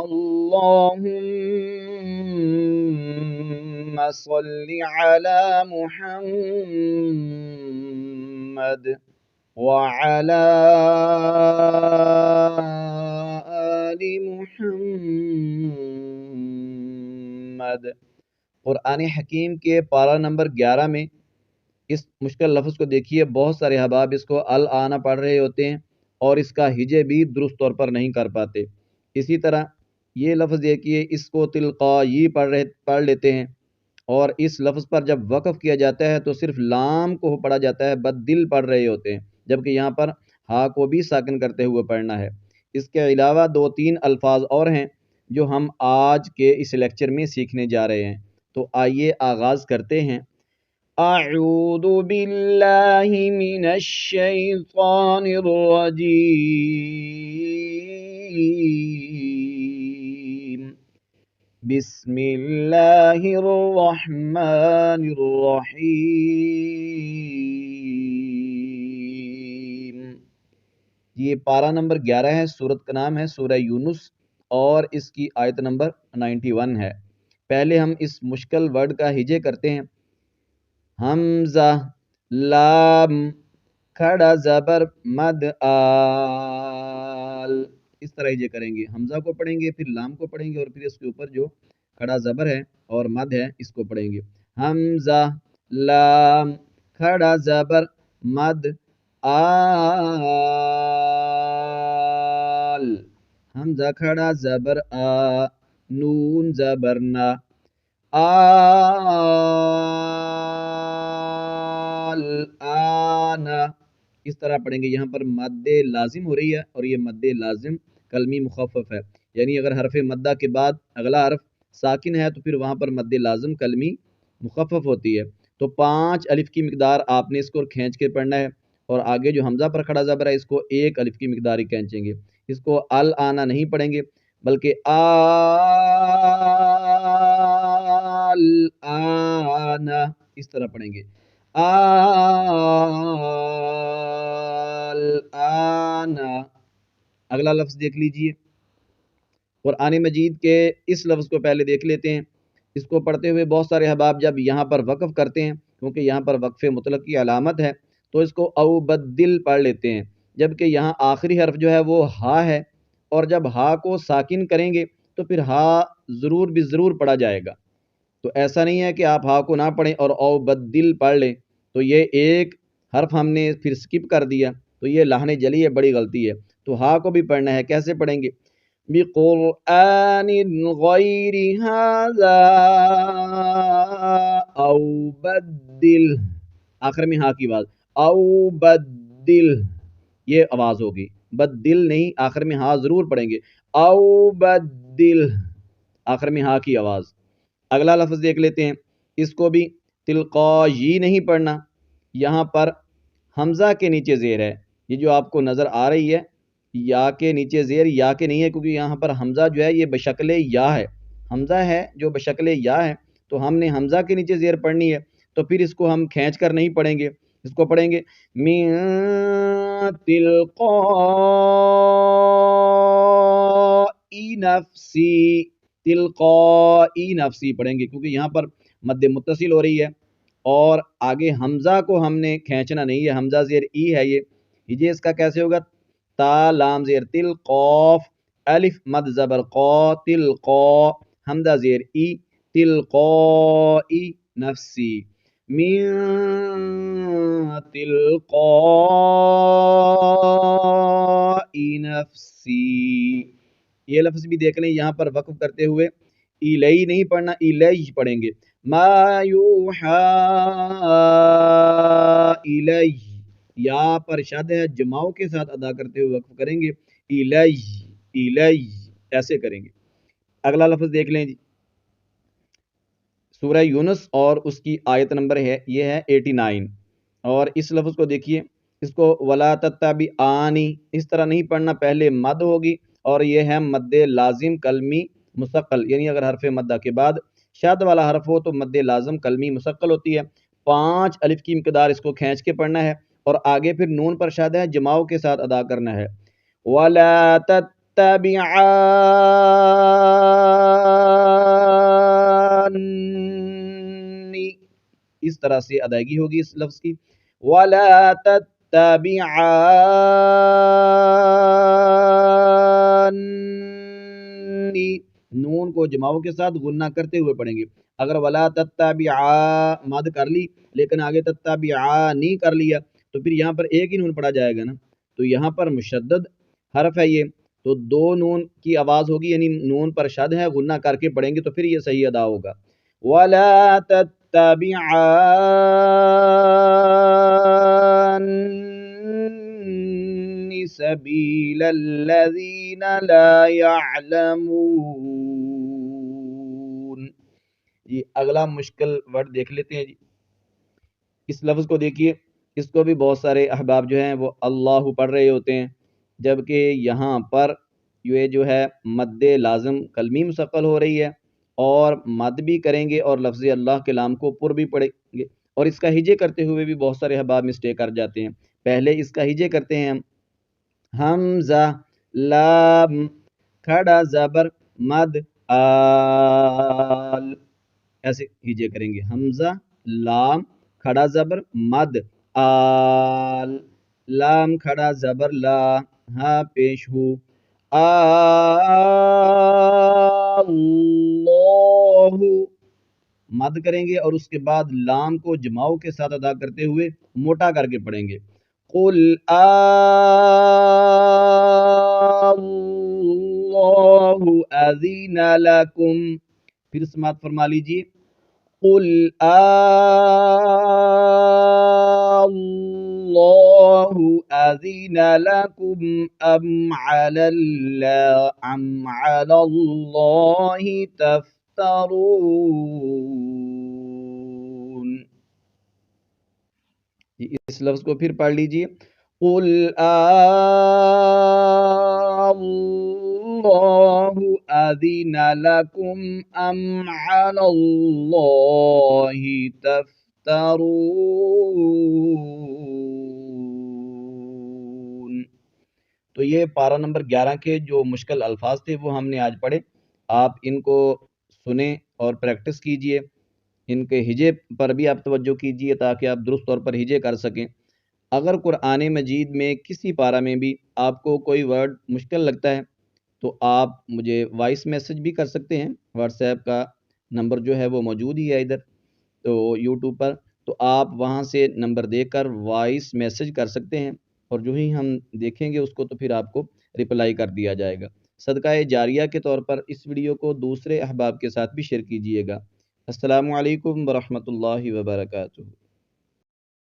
اللهم صل على محمد وعلى آل محمد۔ قرآن حکیم کے پارہ نمبر 11 میں اس مشکل لفظ کو دیکھیے، بہت سارے احباب اس کو الآن پڑھ رہے ہوتے ہیں اور اس کا ہجے بھی درست طور پر نہیں کر پاتے۔ اسی طرح یہ لفظ دیکھیے، اس کو تلقائی پڑھ لیتے ہیں، اور اس لفظ پر جب وقف کیا جاتا ہے تو صرف لام کو پڑھا جاتا ہے، بدل پڑھ رہے ہوتے ہیں، جبکہ یہاں پر ہا کو بھی ساکن کرتے ہوئے پڑھنا ہے۔ اس کے علاوہ 2-3 الفاظ اور ہیں جو ہم آج کے اس لیکچر میں سیکھنے جا رہے ہیں، تو آئیے آغاز کرتے ہیں۔ اعوذ باللہ من الشیطان الرجیم، بسم اللہ الرحمن الرحیم۔ یہ پارہ نمبر 11 ہے، سورت کا نام ہے سورہ یونس، اور اس کی آیت نمبر 91 ہے۔ پہلے ہم اس مشکل ورڈ کا ہجے کرتے ہیں۔ حمزہ، لام، کھڑا زبر، مد آل، اس طرح ہجے کریں گے۔ حمزہ کو پڑھیں گے، پھر لام کو پڑھیں گے، اور پھر اس کے اوپر جو کھڑا زبر ہے اور مد ہے اس کو پڑھیں گے۔ حمزہ، لام، کھڑا زبر، مد آل، حمزہ کھڑا زبر آ، نون زبر نا، آل، آنا، اس طرح پڑھیں گے۔ یہاں پر مد لازم ہو رہی ہے، اور یہ مد لازم کلمی مخفف ہے، یعنی اگر حرف مدہ کے بعد اگلا حرف ساکن ہے تو پھر وہاں پر مد لازم کلمی مخفف ہوتی ہے۔ تو 5 الف کی مقدار آپ نے اس کو کھینچ کے پڑھنا ہے، اور آگے جو حمزہ پر کھڑا زبر ہے اس کو 1 الف کی مقدار ہی کھینچیں گے۔ اس کو ال آنا نہیں پڑھیں گے، بلکہ آل آنا، اس طرح پڑھیں گے۔ آل آنا۔ اگلا لفظ دیکھ لیجئے، قرآن مجید کے اس لفظ کو پہلے دیکھ لیتے ہیں۔ اس کو پڑھتے ہوئے بہت سارے احباب جب یہاں پر وقف کرتے ہیں، کیونکہ یہاں پر وقف مطلق کی علامت ہے، تو اس کو او بدل پڑھ لیتے ہیں، جبکہ یہاں آخری حرف جو ہے وہ ہا ہے، اور جب ہا کو ساکن کریں گے تو پھر ہا ضرور بھی ضرور پڑھا جائے گا۔ تو ایسا نہیں ہے کہ آپ ہا کو نہ پڑھیں اور او بدل پڑھ لیں، تو یہ ایک حرف ہم نے پھر سکپ کر دیا، تو یہ لحن جلی ہے، بڑی غلطی ہے۔ تو ہا کو بھی پڑھنا ہے، کیسے پڑھیں گے؟ بِقُرْآنٍ غَيْرِ هَذَا أَوْ بَدِّلْ، آخر میں ہا کی آواز، أَوْ بَدِّلْ، یہ آواز ہوگی، بدل نہیں، آخر میں ہا ضرور پڑھیں گے۔ أَوْ بَدِّلْ، آخر میں ہا کی آواز۔ اگلا لفظ دیکھ لیتے ہیں، اس کو بھی تلقائی نہیں پڑھنا۔ یہاں پر حمزہ کے نیچے زیر ہے، یہ جو آپ کو نظر آ رہی ہے، یا کے نیچے زیر یا کے نہیں ہے، کیونکہ یہاں پر حمزہ جو ہے یہ بشکل یا ہے، حمزہ ہے جو بشکل یا ہے، تو ہم نے حمزہ کے نیچے زیر پڑھنی ہے، تو پھر اس کو ہم کھینچ کر نہیں پڑھیں گے، اس کو پڑھیں گے من تلقائی نفسی، تلقائی نفسی پڑھیں گے، کیونکہ یہاں پر مد متصل ہو رہی ہے، اور آگے حمزہ کو ہم نے کھینچنا نہیں ہے، حمزہ زیر ای ہے یہ ہجے اس کا کیسے ہوگا؟ تا لام زیر تل، قوف الف مد زبر قا، تلقا، حمزہ زیر ای، تلقائی نفسی، من تلقائی نفسی۔ یہ لفظ بھی دیکھ لیں، یہاں پر وقف کرتے ہوئے الی نہیں پڑھنا، الی پڑھیں گے۔ ما یوحا الی، یا پر شد ہے، جماؤ کے ساتھ ادا کرتے ہوئے وقف کریں گے، الی الی، ایسے کریں گے۔ اگلا لفظ دیکھ لیں جی، سورہ یونس اور اس کی آیت نمبر ہے یہ ہے 89، اور اس لفظ کو دیکھیے، اس کو ولا تتبعانی اس طرح نہیں پڑھنا، پہلے مد ہوگی، اور یہ ہے مد لازم کلمی مثقل، یعنی اگر حرف مدہ کے بعد شد والا حرف ہو تو مد لازم کلمی مثقل ہوتی ہے۔ 5 الف کی مقدار اس کو کھینچ کے پڑھنا ہے، اور آگے پھر نون پر شد ہے، جماؤ کے ساتھ ادا کرنا ہے۔ وَلَا تَتَّبِعَانِ طرح سے ادائیگی ہوگی اس لفظ کی. وَلَا تَتَّبِعَانِ، نون کو جماؤں کے ساتھ غنہ کرتے ہوئے پڑھیں گے. اگر وَلَا تَتَّبِعَا مد کر لی لیکن آگے تَتَّبِعَانِ کر لیا تو پھر یہاں پر ایک ہی نون پڑھا جائے گا نا. تو یہاں پر مشدد حرف ہے یہ، تو دو نون کی آواز ہوگی، یعنی نون پر شد ہے، غنہ کر کے پڑھیں گے تو پھر یہ صحیح ادا ہوگا. وَلَا تَتَّبِعَانِ سَبِيلَ الَّذِينَ لَا يَعْلَمُونَ. یہ اگلا مشکل ورڈ دیکھ لیتے ہیں جی. اس لفظ کو دیکھیے، اس کو بھی بہت سارے احباب جو ہیں وہ اللہ پڑھ رہے ہوتے ہیں، جبکہ یہاں پر یہ جو ہے مد لازم کلمی مثقل ہو رہی ہے، اور مد بھی کریں گے اور لفظ اللہ کے لام کو پر بھی پڑھیں گے، اور اس کا ہجے کرتے ہوئے بھی بہت سارے احباب مسٹیک کر جاتے ہیں. پہلے اس کا ہجے کرتے ہیں ہم، حمزہ لام کھڑا زبر مد آل، ایسے ہجے کریں گے. حمزہ لام کھڑا زبر مد آل، لام کھڑا زبر لا، ہاں پیش ہو، اللہ مد کریں گے اور اس کے بعد لام کو جماؤں کے ساتھ ادا کرتے ہوئے موٹا کر کے پڑھیں گے. قل اللہ اذن لکم، پھر سماعت فرما لیجیے. قل اللہ اذن لکم ام علی اللہ تفترون. اس لفظ کو پھر پڑھ لیجیے. قل اللہ اذن لکم ام علی اللہ تفترون. تو یہ پارہ نمبر 11 کے جو مشکل الفاظ تھے وہ ہم نے آج پڑھے. آپ ان کو سنیں اور پریکٹس کیجئے، ان کے ہجے پر بھی آپ توجہ کیجئے تاکہ آپ درست طور پر ہجے کر سکیں. اگر قرآن مجید میں کسی پارہ میں بھی آپ کو کوئی ورڈ مشکل لگتا ہے تو آپ مجھے وائس میسج بھی کر سکتے ہیں. واٹس ایپ کا نمبر جو ہے وہ موجود ہی ہے ادھر تو یوٹیوب پر، تو آپ وہاں سے نمبر دے کر وائس میسج کر سکتے ہیں، اور جو ہی ہم دیکھیں گے اس کو تو پھر آپ کو رپلائی کر دیا جائے گا. صدقہ جاریہ کے طور پر اس ویڈیو کو دوسرے احباب کے ساتھ بھی شیئر کیجیے گا. السلام علیکم ورحمۃ اللہ وبرکاتہ.